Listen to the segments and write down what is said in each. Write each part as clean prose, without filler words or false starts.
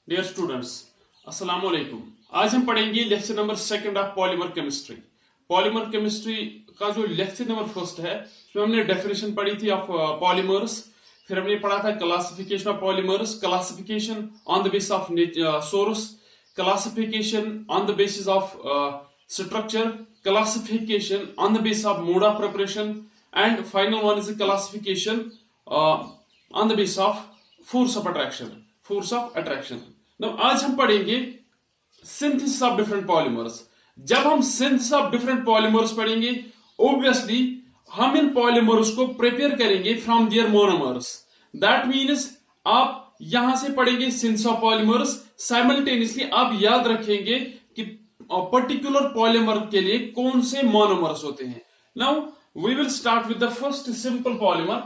Dear students, अस्सलाम वालेकुम। आज हम पढ़ेंगे lecture number second of polymer chemistry. Polymer chemistry का जो लेक्चर नंबर फर्स्ट है उसमें हमने डेफिनेशन पढ़ी थी ऑफ पॉलीमर्स, फिर हमने पढ़ा था classification of polymers, classification on the basis of source, classification on the basis of structure, classification on the basis of mode of preparation, and final one is the classification on the basis of force of attraction. Now आज हम पढ़ेंगे synthesis of different polymers. जब हम synthesis of different polymers पढ़ेंगे, obviously हम इन polymers को prepare करेंगे from their monomers. That means आप यहां से पढ़ेंगे synthesis of polymers, simultaneously आप याद रखेंगे कि पर्टिकुलर पॉलीमर के लिए कौन से मोनोमर्स होते हैं। Now we will start with the first simple polymer,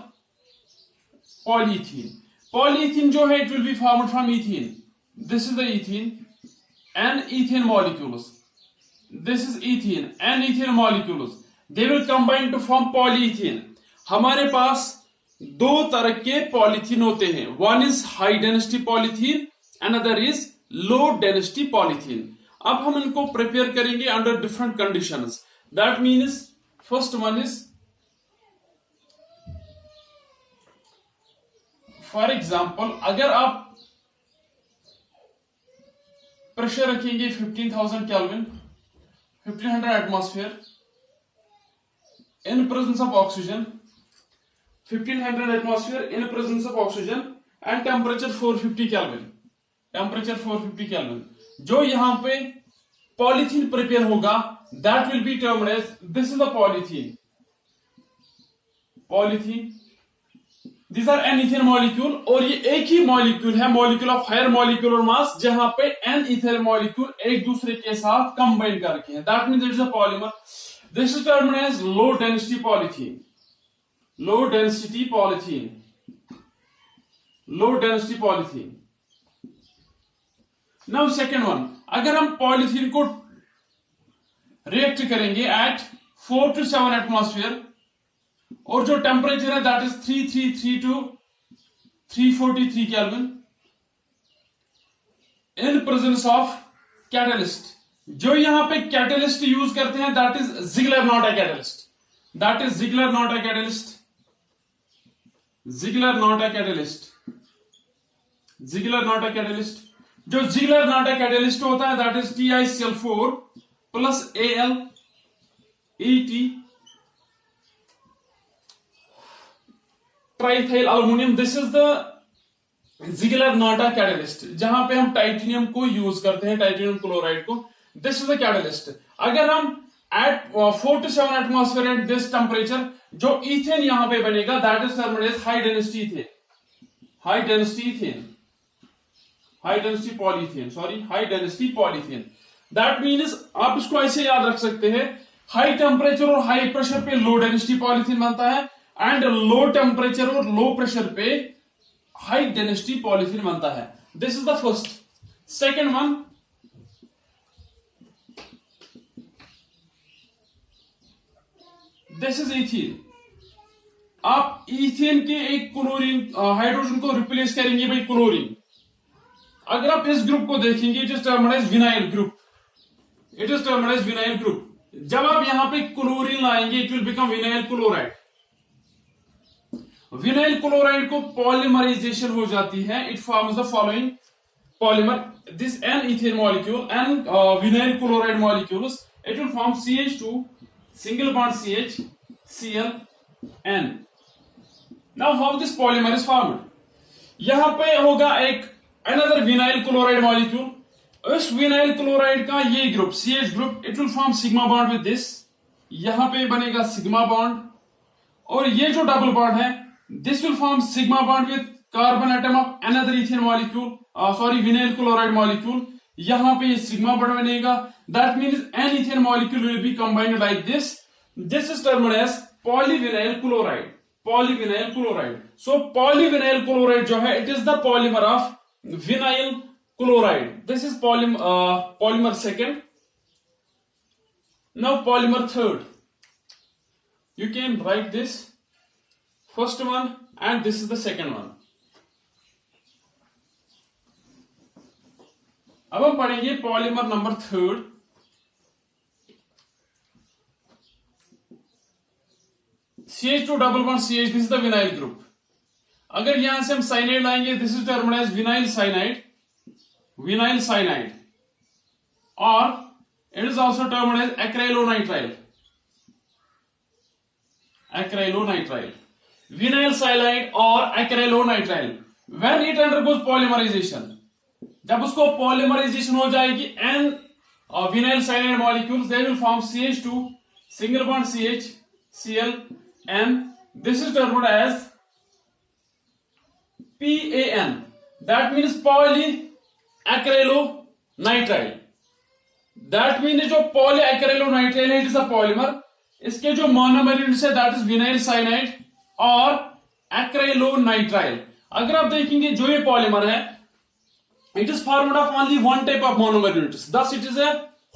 polythene. Polythene जो है it will be formed from ethene. This is the ethene and ethane molecules, this is ethene and ethane molecules, they will combine to form polythene. हमारे पास दो तरह के polythene होते हैं, one is high density polythene, another is low density polythene. अब हम इनको प्रिपेयर करेंगे under different conditions. That means first one is, for example अगर आप प्रेशर रखेंगे 15,000 kelvin, 1500 atmosphere in presence of oxygen, 1500 atmosphere in presence of oxygen and temperature 450 kelvin, temperature 450 kelvin, जो यहां पे पॉलीथीन प्रिपेयर होगा that will be termed as, this is the polythene, polythene, this are an ethane molecule, और ये एक ही molecule है, molecule of higher molecular mass, जहां पे एन इथेन मॉलिक्यूल एक दूसरे के साथ कंबाइन करके हैं। That means it is a polymer. This is termed as low density polythene, low density polythene, low density polythene. Now second one, अगर हम पॉलीथीन को रिएक्ट करेंगे एट 4 to 7 एटमॉस्फेयर, और जो टेम्परेचर है that is 333 to 343 kelvin, in presence of catalyst, जो यहां पे कैटलिस्ट यूज करते हैं that is Ziegler Natta catalyst, that is Ziegler Natta catalyst, Ziegler Natta catalyst, Ziegler Natta catalyst. जो Ziegler Natta catalyst होता है that is TiCl4 plus Al Et triethyl aluminium, this is the Ziegler Natta catalyst, जहां पे हम titanium को use करते हैं, titanium chloride को, दिस इज द कैटलिस्ट। अगर हम at 4 to 7 atmosphere at this temperature, जो इथेन यहां पे बनेगा that is termed as high density ethane, high density ethane, high density polythene, sorry high density polythene. That means आप इसको ऐसे याद रख सकते हैं, हाई टेम्परेचर और हाई प्रेशर पे लो डेंसिटी पॉलीथीन बनता है, एंड लो टेम्परेचर और लो प्रेशर पे हाई डेंसिटी पॉलीथीन बनता है। This is the first. Second one, this is ethene. आप इथेन के एक क्लोरीन हाइड्रोजन को रिप्लेस करेंगे बाई क्लोरीन। अगर आप इस ग्रुप को देखेंगे it is termed as vinyl group, it is termed as vinyl group. जब आप यहां पे क्लोरीन लाएंगे it will become vinyl chloride. Vinyl chloride को पॉलीमराइजेशन हो जाती है, it forms the following polymer, this an ethane molecule and vinyl chloride molecules, it will form CH2 single bond CH ClN। Now how this polymer is formed, यहां पे होगा एक another vinyl chloride molecule, इस vinyl chloride का ये group CH group, it will form sigma bond with this, यहां पे बनेगा सिग्मा बॉन्ड, और ये जो डबल बॉन्ड है this will form sigma bond with carbon atom of another ethane molecule, sorry vinyl chloride molecule, यहां पे ये सिग्मा बॉन्ड बनेगा। That means an ethane molecule will be combined like this, this is termed as polyvinyl chloride, polyvinyl chloride. So polyvinyl chloride जो है it is the polymer of vinyl chloride. This is polymer second. Now polymer third. You can write this first one and this is the second one. अब हम पढ़ेंगे polymer number third, CH2 double bond CH, this is the vinyl group. अगर यहां से हम cyanide लाएंगे, this is termed as vinyl cyanide, vinyl cyanide, और it is also termed as acrylonitrile, acrylonitrile, vinyl cyanide और acrylonitrile. When it undergoes polymerisation, जब उसको polymerisation हो जाएगी, and vinyl cyanide molecules they will form CH2 single bond CH Cl, and this is termed as PAN, that means polyacrylonitrile, that means जो polyacrylonitrile है, it is a polymer, इसके जो monomer units है that is vinyl cyanide और acrylonitrile. अगर आप देखेंगे जो ये पॉलीमर है, it is formed of only one type of monomer units, दस इट इज ए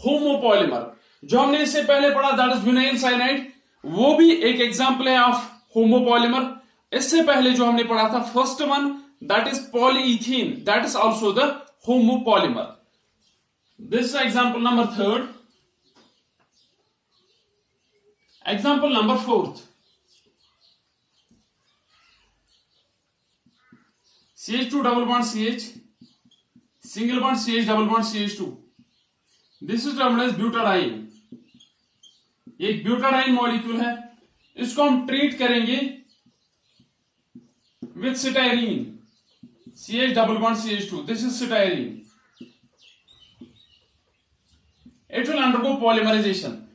होमोपॉलीमर। जो हमने इससे पहले पढ़ा दैट इज विनाइल साइनाइड, वो भी एक एग्जांपल है ऑफ होमोपॉलीमर। इससे पहले जो हमने पढ़ा था first one that is polyethene, that is also the homopolymer. This is example number third. Example number fourth, CH2 double bond CH single bond CH double bond CH2, this is termed as butadiene. एक butadiene molecule है, इसको हम treat करेंगे with styrene, CH double bond CH2, this is styrene. It will undergo polymerisation,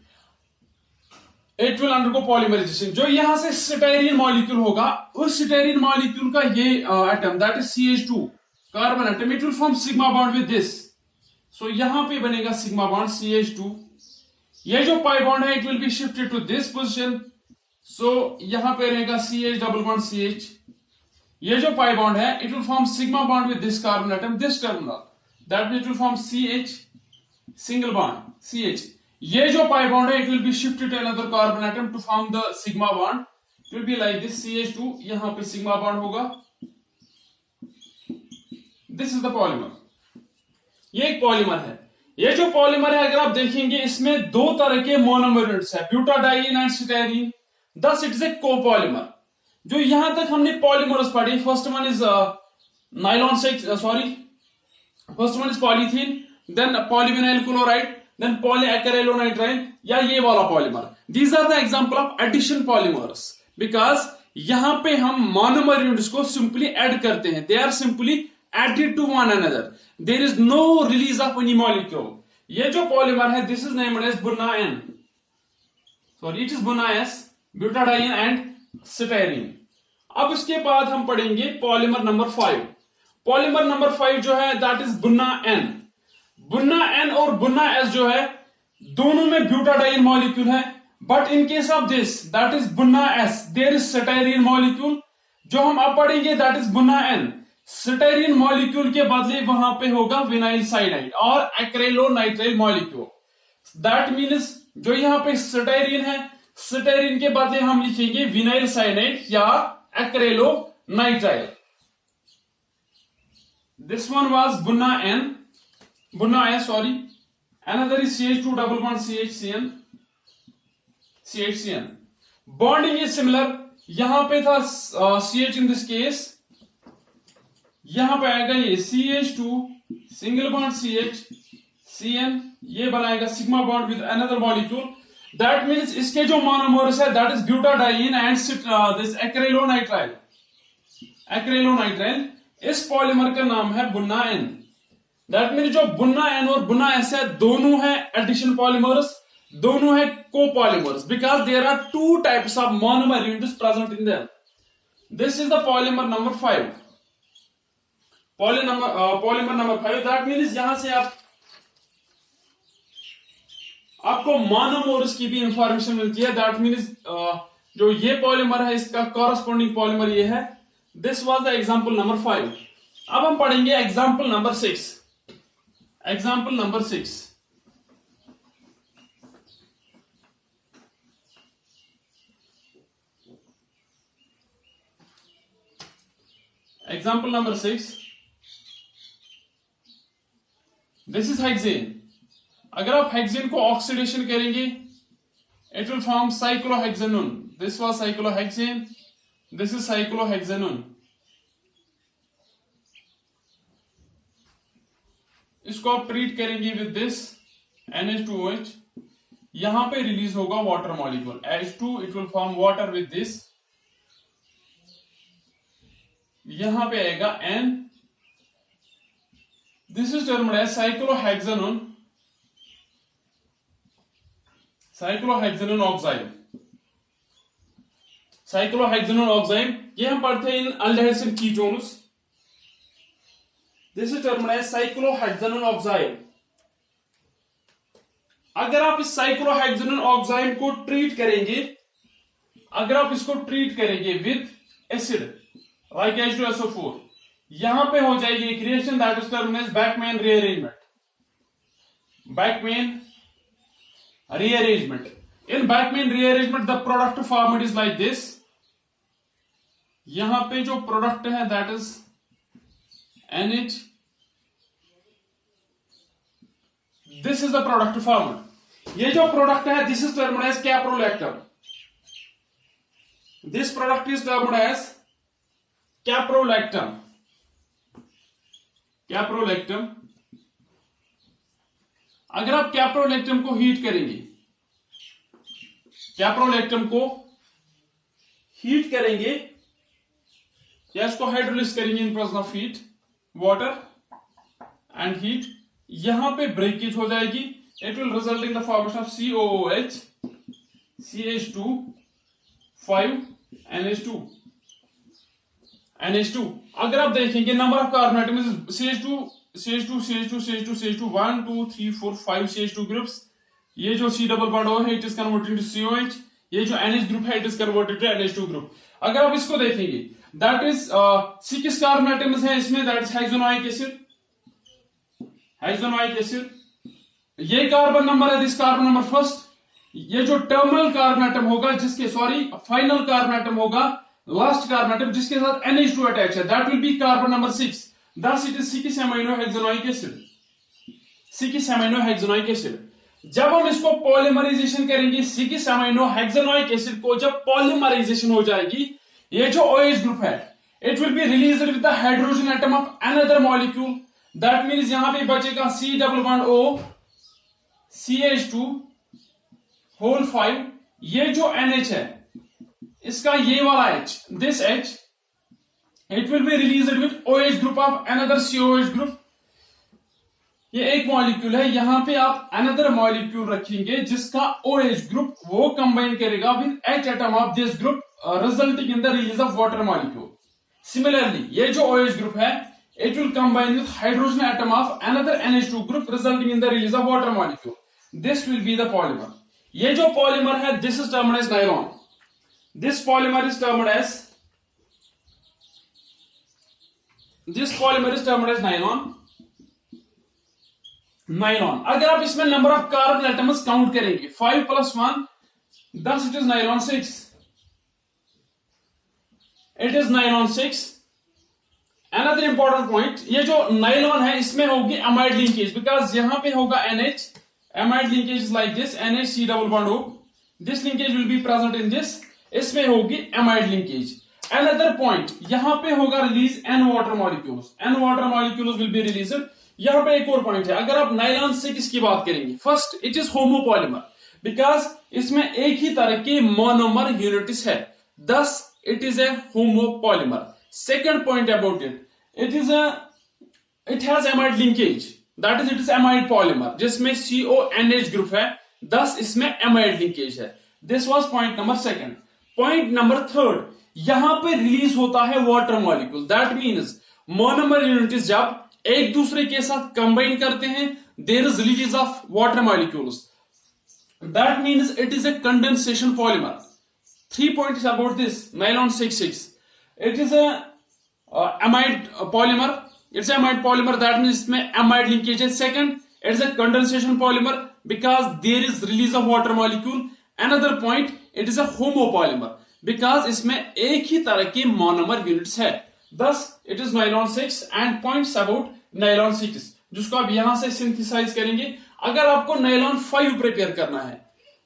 it will undergo polymerisation. जो यहां से सिटाइरीन molecule होगा, उस सिटाइरीन मॉलिक्यूल का ये atom that is CH2 carbon atom, it will form sigma bond with this. So यहां पे बनेगा सिग्मा बॉन्ड CH2। ये जो पाई बॉन्ड है it will be shifted to this position, so यहां पे रहेगा CH डबल बॉन्ड CH। ये जो पाई बॉन्ड है it will form sigma bond with this carbon atom, this terminal, that means it will form CH single bond CH। ये जो pi bond है it will be shifted to another carbon atom to form the sigma bond, it will be like this CH2, यहां पे sigma bond होगा, this is the polymer. ये एक polymer है। ये जो पॉलीमर है अगर आप देखेंगे इसमें दो तरह के मोनोमर यूनिट्स है, butadiene and styrene, thus it is A copolymer. जो यहां तक हमने पॉलीमर्स पढ़ी, फर्स्ट वन इज नाइलॉन से first one is polythene, then polyvinyl chloride, then polyacrylonitrile, या ये वाला polymer. These are the example of addition polymers, because यहां पे हम मोनोमर यूनिट्स को सिंपली ऐड करते हैं, they are simply added to one another, there is no release of any molecule। ये जो पॉलीमर है दिस इज नेम्ड एज बुना N, सॉरी इट इज बुना S, ब्यूटाडाइन एंड सिटाइरीन। अब इसके बाद हम पढ़ेंगे पॉलीमर नंबर 5। पॉलीमर नंबर 5 जो है दैट इज बुना N। बुना N और बुना S जो है दोनों में ब्यूटाडाइन मॉलिक्यूल है, but in case of this that is बुना S देयर इज सिटाइरीन मॉलिक्यूल। जो हम अब पढ़ेंगे दैट इज बुना N, सिटाइरीन मॉलिक्यूल के बदले वहां पे होगा विनाइल साइनाइड और एक्राइलोनाइट्राइल मॉलिक्यूल। दैट मीन्स जो यहां पे सिटाइरीन है, सिटाइरीन के बदले हम लिखेंगे विनाइल साइनाइड या एक्राइलोनाइट्राइल। दिस वन वाज बुना N, बुना S, sorry. Another is CH2 double bond CHCN, CHCN। Bonding is similar, यहां पे था CH इन दिस केस, यहां पे आएगा ये CH2 single bond CH CN, ये बनाएगा सिग्मा bond with another molecule. That means इसके जो मोनोमर्स है that is butadiene and this acrylonitrile, acrylonitrile. इस पॉलीमर का नाम है बुना N। दैट मींस जो बुना N और बुना S है दोनों है एडिशन पॉलीमर्स, दोनों है copolymers, because there are two types of monomer units present in them. This is the polymer number 5। Polymer number 5, that means यहां से आपको मोनोमर्स की भी इंफॉर्मेशन मिलती है। दैट मीन्स जो ये पॉलीमर है इसका कॉरस्पॉन्डिंग पॉलीमर ये है। This was the example number 5। अब हम पढ़ेंगे example number 6। Example number 6, example number 6, this is hexane. अगर आप हेक्सेन को ऑक्सीडेशन करेंगे, it will form cyclohexanone. This was cyclohexane, this is cyclohexanone. इसको आप ट्रीट करेंगे विद दिस NH2OH, यहां पे रिलीज होगा water molecule H2, it will form water with this, यहां पे आएगा N, this is termed as cyclohexanone, cyclohexanone oxide, cyclohexanone oxide. ये हम पढ़ते हैं in aldehydes and ketones. This is termed as cyclohexanone oxide. अगर आप इस साइक्लोहेक्सेनोन ऑक्साइड को ट्रीट करेंगे, अगर आप इसको ट्रीट करेंगे विद एसिड लाइक H2SO4, यहां पे हो जाएगी एक reaction that is termed as Beckmann rearrangement, Beckmann rearrangement. In Bachmann rearrangement, the product formed is like this. यहां पे जो प्रोडक्ट है that is NH. This is the product formed. ये जो प्रोडक्ट है this is termed as caprolactam. This product is termed as caprolactam. Caprolactam. अगर आप caprolactam को हीट करेंगे, कैप्रोलैक्टम को हीट करेंगे या इसको हाइड्रोलिस करेंगे in presence of heat, water and heat, यहां पे ब्रेकेज हो जाएगी। It will result in the formation of COOH, CH2, 5 NH2, NH2। अगर आप देखेंगे number of carbon atoms CH2, 1 2 3 4 5 CH2 groups. ये जो C डबल बॉन्ड O है it is converted to COH, ये जो NH ग्रुप है it is converted to NH2 group. अगर आप इसको देखेंगे दैट इज 6 कार्बन एटम्स हैं इसमें, दैट इज हेक्सोनोइक एसिड, हेक्सोनोइक एसिड। ये कार्बन नंबर है दिस कार्बन नंबर फर्स्ट। ये जो टर्मिनल कार्बन एटम होगा जिसके फाइनल कार्बन एटम होगा, लास्ट कार्बन एटम जिसके साथ NH2 अटैच है, that will B carbon number 6। Thus it is 6 aminohexanoic acid, 6 aminohexanoic acid। जब हम इसको पॉलीमराइजेशन करेंगे, 6 aminohexanoic acid को जब पॉलीमराइजेशन हो जाएगी, ये जो OH ग्रुप है it will be released with the hydrogen atom of another molecule, that means यहां पे बचेगा C double bond O, CH2 whole 5। ये जो NH है इसका ये वाला H, this H, it will be released with OH group of another COH group। ये एक मॉलिक्यूल है, यहां पे आप another मॉलिक्यूल रखेंगे जिसका OH ग्रुप वो कंबाइन करेगा with H atom of this group, resulting in the release of water molecule। Similarly, ये जो OH ग्रुप है it will combine with hydrogen atom of another NH2 group, resulting in the release of water molecule। This will be the polymer। ये जो polymer है this is termed as nylon। This polymer is termed as nylon। Nylon. अगर आप इसमें number of carbon atoms count करेंगे 5 + 1, thus it is nylon 6। It is nylon 6। Another important point, ये जो nylon है इसमें होगी अमाइड लिंकेज, बिकॉज यहां पे होगा NH, amide linkage is like this, NH C double bond O, this linkage will be present in this, इसमें होगी अमाइड लिंकेज। Another point, यहां पे होगा release N water molecules, N water molecules will be released. यहां पे एक और point है, अगर आप नाइलॉन 6 की बात करेंगे, first it is homopolymer, because इसमें एक ही तरह के मोनोमर यूनिट्स है, thus it is a homopolymer। Second point about it, it has amide linkage, that is it is amide polymer जिसमें CONH ग्रुप है, thus इसमें amide linkage है। This was point number 2। Point number 3, यहां पे release होता है water molecule, that means monomer units जब एक दूसरे के साथ कंबाइन करते हैं, there is release of water molecules, that means it is a condensation polymer. 3 points about this nylon 6,6। It is a amide polymer, it's a amide polymer, that means इसमें amide linkage है। Second, it's a condensation polymer because there is release of water molecule। Another point, it is a homopolymer because इसमें एक ही तरह के monomer units है, thus it is nylon 6। And points about nylon 6, जिसको आप यहां से सिंथेसाइज करेंगे। अगर आपको नाइलॉन 5 प्रिपेयर करना है,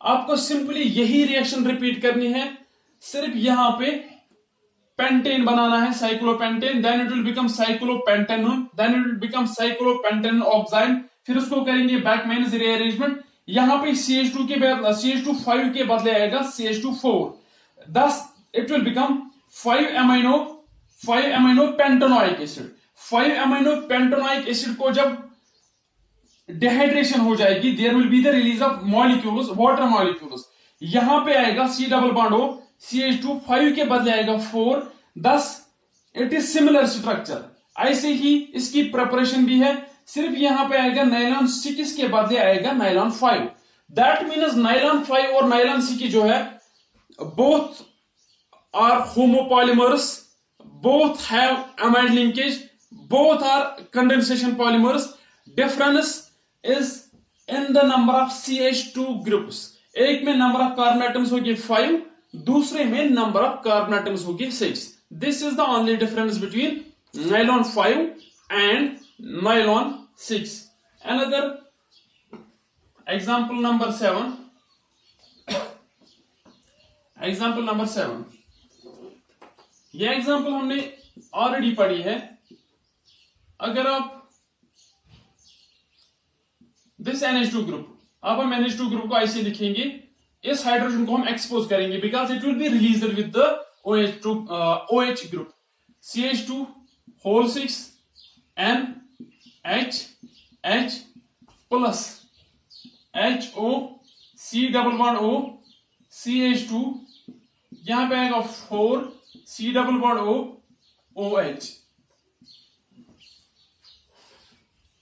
आपको सिंपली यही रिएक्शन रिपीट करनी है, सिर्फ यहां पे पेंटेन बनाना है, cyclopentane, then it will become cyclopentanone, then it will become cyclopentane oxide, फिर उसको करेंगे बैकमैन्स रीअरेंजमेंट। यहां पे CH2 के बाद CH2 5 के बदले आएगा CH2 4, thus it will become 5 amino pentanoic acid. 5 amino pentanoic acid को जब डिहाइड्रेशन हो जाएगी, there will be the release of molecules, water molecules. यहां पे आएगा C double bond O, CH2 5 के बदले आएगा 4, thus it is similar structure. ऐसे ही इसकी प्रिपरेशन भी है, सिर्फ यहां पे आएगा नाइलॉन 6 के बदले आएगा नाइलॉन 5। दैट मीन्स नाइलॉन 5 और नाइलॉन 6 जो है, both are homopolymers, both have amide linkage, both are condensation polymers. Difference is in the number of CH2 groups. एक में नंबर ऑफ कार्बन एटम्स होगी 5, दूसरे में नंबर ऑफ कार्बन एटम्स होगी 6। This is the only difference between nylon 5 and nylon 6। Another example number 7. Example number 7, यह example हमने already पढ़ी है। अगर आप दिस NH2 ग्रुप, अब हम NH2 ग्रुप को ऐसे लिखेंगे, इस हाइड्रोजन को हम एक्सपोज करेंगे because it will be released with the OH group, CH2 whole 6 NH plus HO C double bond O CH2, यहां पे आएगा 4 C double bond O OH।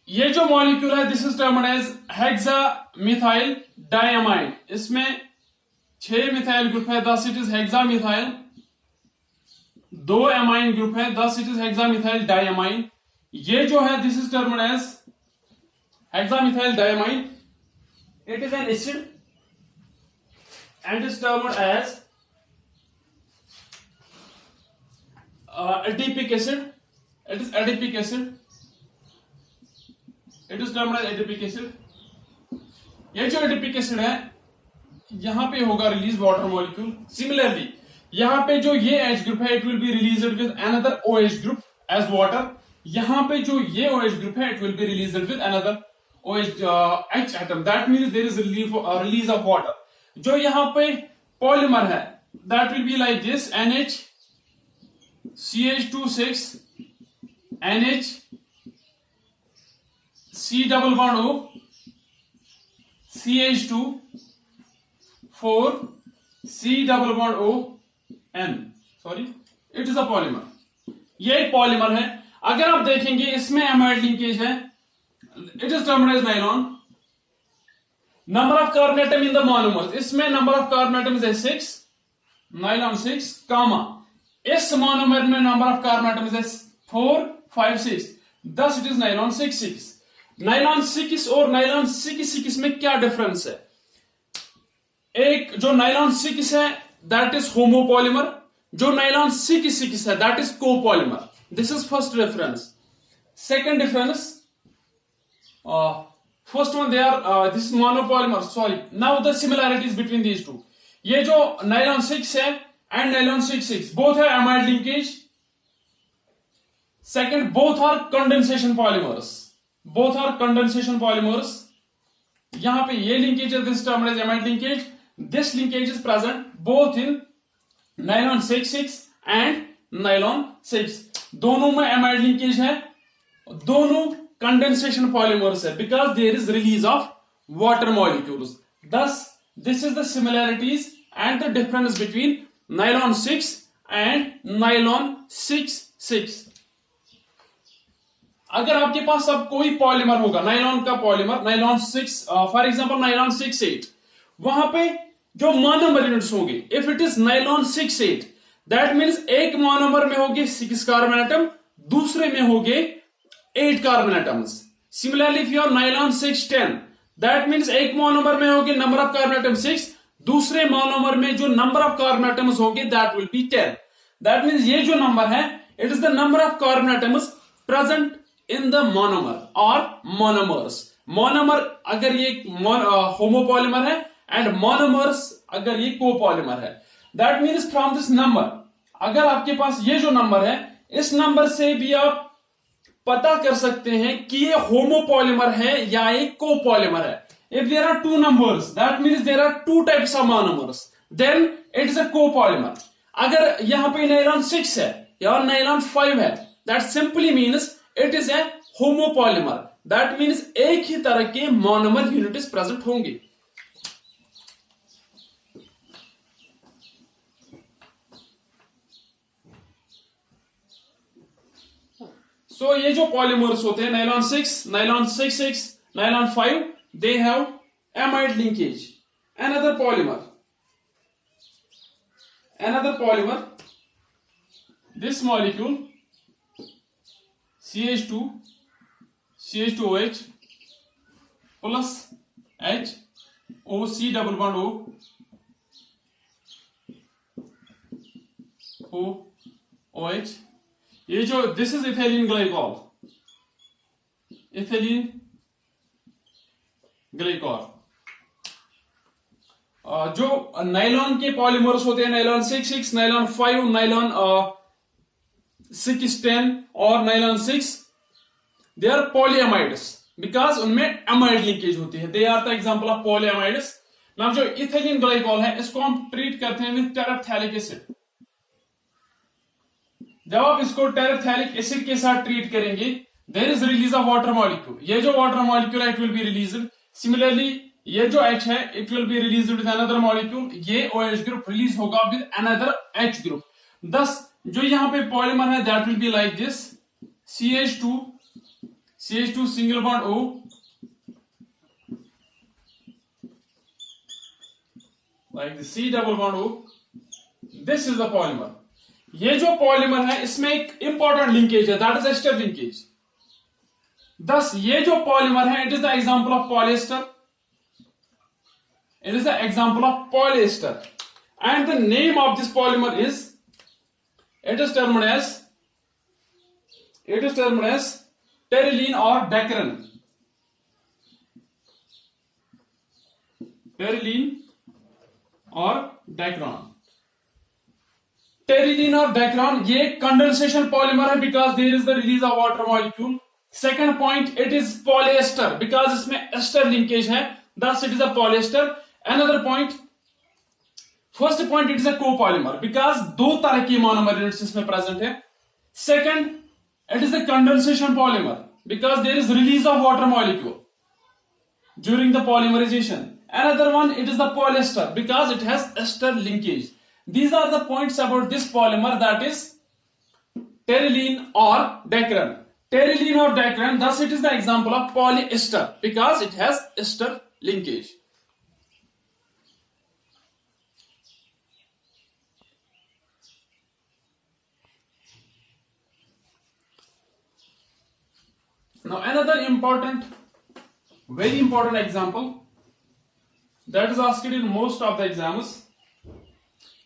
ये जो मॉलिक्यूल है, this is termed as hexamethyl diamide. इसमें 6 methyl group है, thus it is hexamethyl. 2 amine group है, thus it is hexamethyl diamine. ये जो है, this is termed as hexamethyl diamine. It is an acid and is termed as adipic acid. It is adipic acid. It is termed as adipic acid. ये जो adipic acid है, यहां पे होगा release water molecule. Similarly यहां पे जो ये H ग्रुप है, it will be released with another OH group as water. यहां पे जो ये OH ग्रुप है, it will be released with another OH H atom. That means there is release of water. जो यहां पे पॉलीमर है, that will be like this, NH CH2 6 NH C double bond O CH2 4 C double bond O N, sorry, it is a polymer. ये एक polymer है। अगर आप देखेंगे, इसमें एमाइड लिंकेज है, it is termed as nylon. Number of carbon atom in the monomers, इसमें number of carbon atoms है 6, नाइलॉन 6, कामा। इस मोनोमर में नंबर ऑफ कार्बन एटम्स है 4 5 6, thus it is nylon 6 6। Nylon 6 और नाइलॉन 6 में क्या डिफरेंस है? एक जो नाइलॉन 6 है, दैट इज होमोपॉलीमर। जो नाइलॉन 6 है, that is copolymer. This is first difference. Second difference, first one, they are this is monopolymer, sorry. Now the similarities between these two. ये जो nylon 6 है and nylon 6 both have amide linkage. Second, both are condensation polymers. Both are condensation polymers. यहां पे ये linkage है, this term is amide linkage. This linkage is present both in nylon 6 and nylon 6. दोनों में amide linkage है, दोनों condensation polymers है, because there is release of water molecules. thus this is the similarities and the difference between nylon 6 and nylon 6 अगर आपके पास अब कोई polymer होगा, नाइलॉन का polymer, nylon 6 for example nylon 6 वहां पे जो मोनोमर यूनिट्स होंगे, if it is nylon 6 that means एक मोनोमर में होंगे 6 कार्बन एटम, दूसरे में होंगे 8 carbon atoms. Similarly if you are nylon 610 that means एक मोनोमर में होंगे नंबर ऑफ कार्बन एटम 6, दूसरे मोनोमर में जो नंबर ऑफ कार्बन एटम्स होंगे that will B 10। That means ये जो नंबर है, it is the number of carbon atoms present in the monomer or monomers. Monomer अगर ये homopolymar है and monomers अगर ये copolymer है. That means from this number, अगर आपके पास ये जो नंबर है, इस नंबर से भी आप पता कर सकते हैं कि ये होमोपॉलीमर है या एक कोपॉलीमर है. If there are two numbers, that means there are two types of monomers. Then it is a copolymer. अगर यहां पे नायलॉन 6 है या नायलॉन 5 है, that simply means it is a homopolymer. That means एक ही तरह के मोनोमर यूनिट्स प्रेजेंट होंगे. So ये जो पॉलीमर्स होते हैं, nylon 6, nylon 6, nylon 5, they have amide linkage. Another polymer, this molecule CH2OH plus H OC double bond OH. ये जो दिस इज इथेलिन ग्लाइकॉल, जो नाइलॉन के पॉलीमर्स होते हैं, नाइलॉन 6, नाइलॉन 5, नाइलॉन 610 और nylon 6, they are polyamides because उनमें एमाइड लिंकेज होती है. They are the example of polyamides. Now जो इथेलिन ग्लाइकॉल है, इसको हम ट्रीट करते हैं विद टेरेप्थैलिक एसिड. जब आप इसको टेरेप्थैलिक एसिड के साथ ट्रीट करेंगे, there is release of water molecule. ये जो वाटर मॉलिक्यूल है, it will be released. Similarly ये जो H है, it will be released with another molecule. ये OH ग्रुप रिलीज होगा with another H group. thus जो यहां पे पॉलीमर है, that will be like this CH2 single bond O like the C double bond O. This is the polymer. ये जो polymer है, इसमें एक इंपॉर्टेंट लिंकेज है, that is ester linkage. thus ये जो पॉलीमर है, it is the example of polyester. It is the example of polyester, and the name of this polymer is termed as terylene or Dacron. Terylene or Dacron. Terylene or Dacron ये condensation polymer है because there is the release of water molecule. Second point, it is polyester because इसमें ester linkage है, thus it is a polyester. Another point, first point, it is a copolymer because दो तरह की monomer units इसमें present है. Second, it is a condensation polymer because there is release of water molecule during the polymerization. Another one, it is the polyester because it has ester linkage. These are the points about this polymer, that is terylene or Dacron. Terylene or Dacron, thus it is the example of polyester because it has ester linkage. Now another very important example that is asked in most of the exams.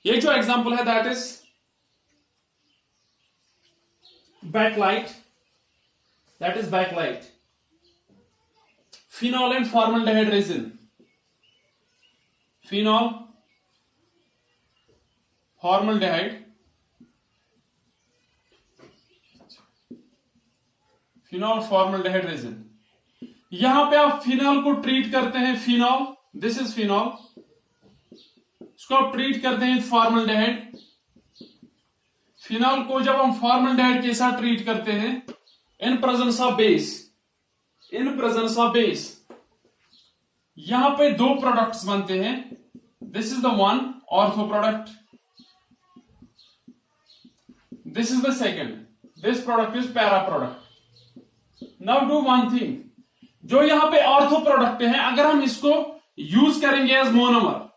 ये जो example है, that is backlight. Phenol and formaldehyde resin. Phenol, formaldehyde. Phenol formaldehyde resin. यहां पे आप phenol को treat करते हैं, phenol, this is phenol, इसको आप ट्रीट करते हैं फॉर्मल्डेहाइड. फिनॉल को जब हम फॉर्मल्डेहाइड के साथ ट्रीट करते हैं इन प्रेजेंस ऑफ बेस, यहां पे दो प्रोडक्ट्स बनते हैं. This is the one ortho product, this is the second, this product is para product. Now do one thing, जो यहां पे ऑर्थो प्रोडक्ट है, अगर हम इसको यूज करेंगे as monomer,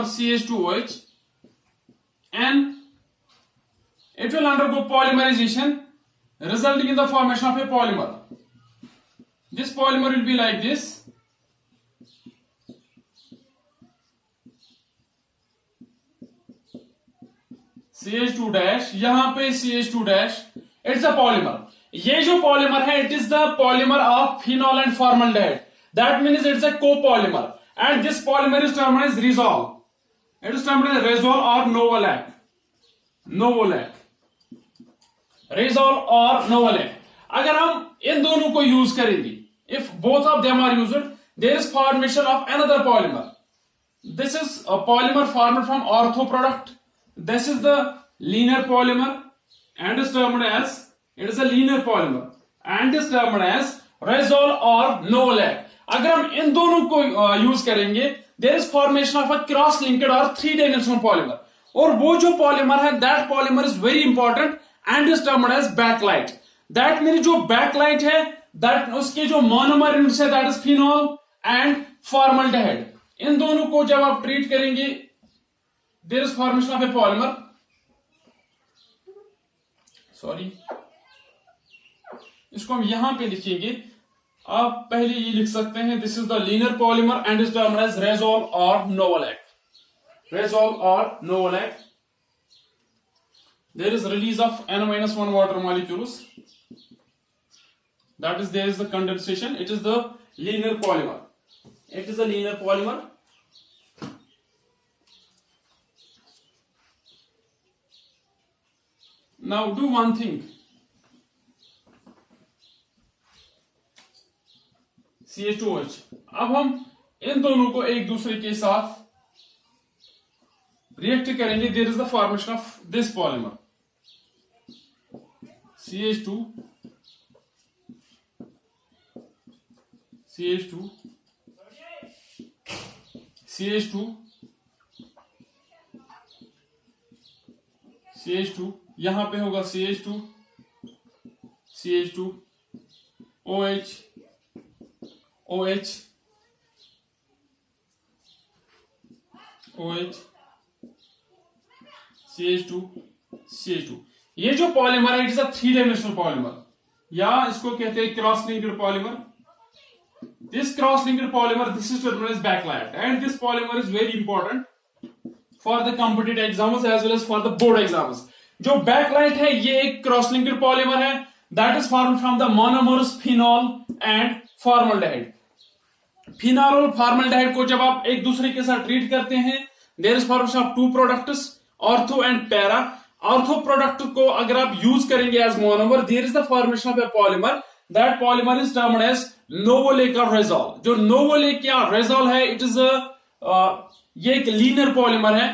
CH2OH, and it will undergo polymerization resulting in the formation of a polymer. This polymer will be like this. CH2 dash, यहां पे CH2 dash, it's a polymer. ये जो polymer है it is the polymer of phenol and formaldehyde, that means it's a copolymer and this polymer is termed as resol, it is termed as resol और novolac, नोवोलैक, resol और नोवोलैक। अगर हम इन दोनों को use करेंगे, if both of them are used, there is formation of another polymer. This is a polymer formed from ortho product. This is the linear polymer and is termed as, it is a linear polymer and is termed as resol or novolac. अगर हम इन दोनों को use करेंगे, there is formation of a cross linked or 3-dimensional polymer. और वो जो polymer है, that polymer is very important and is termed as backlight. That means जो backlight है, that उसके जो monomer units है, that is phenol and formaldehyde. इन दोनों को जब आप ट्रीट करेंगे, there is formation of a polymer, sorry, इसको हम यहां पे लिखेंगे। आप पहले ये लिख सकते हैं, this is the linear polymer and is termed as resol और नोवोलैक, रेजोल और novolac. There is release of N-1 water molecules, that is there is the condensation, it is the linear polymer, it is a linear polymer. Now do one thing, CH2OH, अब हम इन दोनों को एक दूसरे के साथ react करेंगे, there is the formation of this polymer, CH2, CH2, CH2, CH2, यहां पे होगा CH2, CH2, OH, OH, OH, CH2, CH2। ये जो पॉलीमर है it is a 3-dimensional polymer, या इसको कहते हैं cross linked polymer. This cross-linked polymer, this is termed as backlight, and this polymer is very important for the competitive exams as well as for the board exams. जो backlight है ये एक cross-linked polymer है, that is formed from the monomers phenol and formaldehyde. Phenol और formaldehyde को जब आप एक दूसरे के साथ ट्रीट करते हैं, there is formation of 2 products, ortho and para. Ortho product को अगर आप यूज करेंगे as monomer, there is the formation of a polymer. That polymer is termed as novolac or resol. जो novolac या resol है, it is ये एक linear polymer है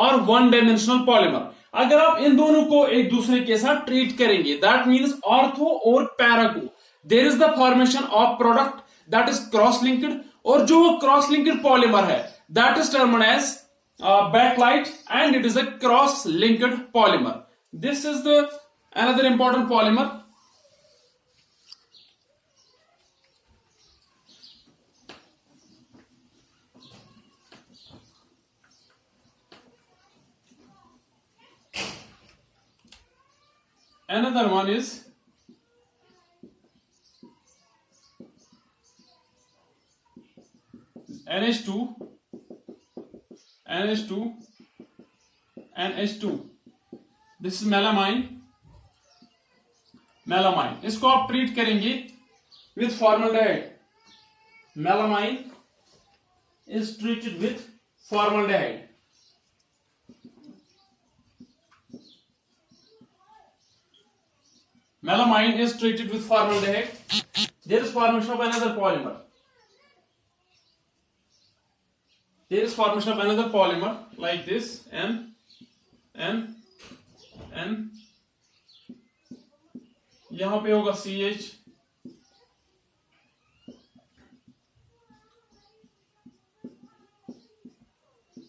और 1-dimensional पॉलीमर। अगर आप इन दोनों को एक दूसरे के साथ ट्रीट करेंगे, दैट मीन्स ऑर्थो और पैरा को, there is the formation of product that is cross linked, और जो क्रॉस लिंक्ड पॉलीमर है that is termed as backlight and it is a cross linked polymer. This is the another important polymer. Another one is NH2, NH2, NH2. This is melamine. Melamine. इसको आप treat करेंगे with formaldehyde. Melamine is treated with formaldehyde. Melamine is treated with formaldehyde. There is formation of another polymer. There is formation of another polymer like this, N, यहां पे होगा CH,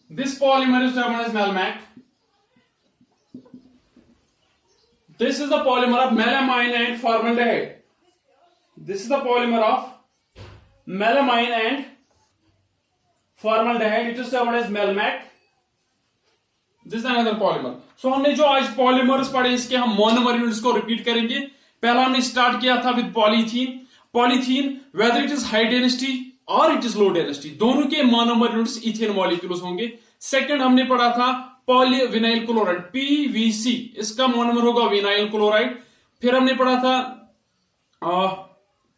this polymer is termed as Melmac. This is the polymer of melamine and formaldehyde. This is the polymer of melamine and formaldehyde. It is termed as Melmac. This is another polymer. So हमने जो आज polymers पढ़े इसके हम monomer units को repeat करेंगे। पहला हमने start किया था with polythene. Polythene, whether it is high density or it is low density, दोनों के monomer units ethane molecules होंगे। Second हमने पढ़ा था पॉलीविनाइल क्लोराइड PVC, इसका मोनोमर होगा विनाइल क्लोराइड। फिर हमने पढ़ा था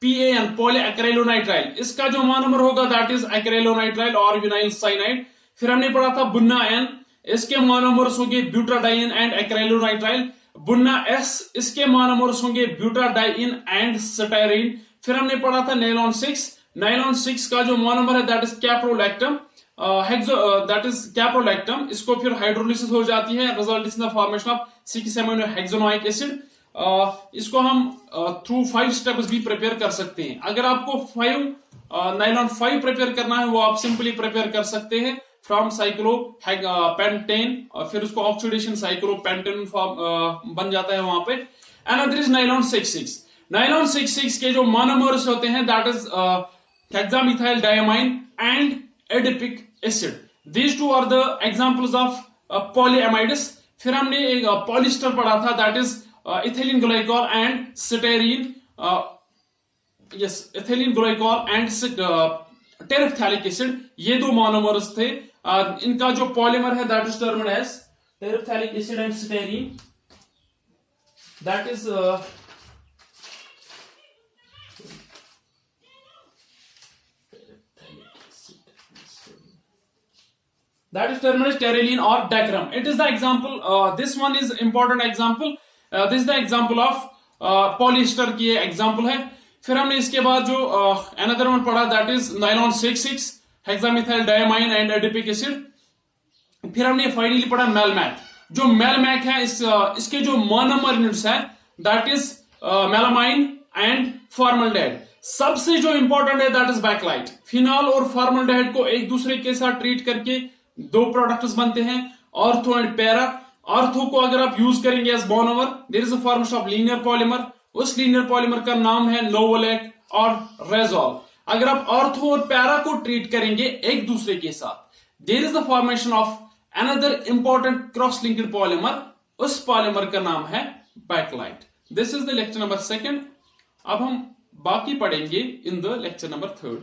PAN पॉलीएक्रेलोनाइट्राइल, इसका जो मोनोमर होगा दैट इज एक्रेलोनाइट्राइल और विनाइल साइनाइड। फिर हमने पढ़ा था बुन्ना N, इसके मोनोमर्स होंगे ब्यूटाडाइन एंड एक्रेलोनाइट्राइल। बुन्ना S, इसके मोनोमर्स होंगे ब्यूटाडाइन एंड स्टायरीन। फिर हमने पढ़ा था नायलॉन 6, नायलॉन 6 का जो मोनोमर है that is caprolactam, that is caprolactam. इसको फिर हाइड्रोलिसिस हो जाती है, result in the formation of 6 amino hexanoic acid. इसको हम थ्रू 5 स्टेप्स भी प्रिपेयर कर सकते हैं। अगर आपको 5 नायलॉन 5 प्रिपेयर करना है वो आप सिंपली प्रिपेयर कर सकते हैं फ्रॉम साइक्लोपेंटेन, और फिर उसको ऑक्सीडेशन साइक्लोपेंटेन बन जाता है वहां पे। Another is nylon 6,6। नायलॉन 6,6 के जो मोनोमर्स होते हैं that is hexamethyl diamine and adipic acid. These two are the examples of polyamides. फिर हमने एक पॉलिस्टर पढ़ा था that is ethylene glycol and styrene, yes ethylene glycol and terephthalic acid, ये दो मोनोमर्स थे। इनका जो पॉलीमर है that is termed as terephthalic acid and styrene, that is that is termed as terylene or dacrum. It is the example, this one is important example, this is the example of polyester की example है। फिर हमने इसके बाद जो another one पढ़ा that is nylon 6,6 hexamethyl diamine and adipic acid। फिर हमने फाइनली पढ़ा मेलमैक। जो मेलमैक है इसके जो मोनोमर यूनिट्स है that is melamine and formaldehyde. सबसे जो इंपॉर्टेंट है दैट इज बैकलाइट। फिनॉल और फॉर्मल्डेहाइड को एक दूसरे के साथ ट्रीट करके दो प्रोडक्ट्स बनते हैं, ऑर्थो एंड पैरा। ऑर्थो को अगर आप यूज करेंगे as monomer, there is a formation of linear polymer, उस लीनियर पॉलीमर का नाम है नोवोलेक और रेजोल। अगर आप ऑर्थो और पैरा को ट्रीट करेंगे एक दूसरे के साथ, there is the formation of another important cross linked polymer, उस पॉलीमर का नाम है bakelite. This is the lecture number 2। अब हम बाकी पढ़ेंगे इन द लेक्चर नंबर 3।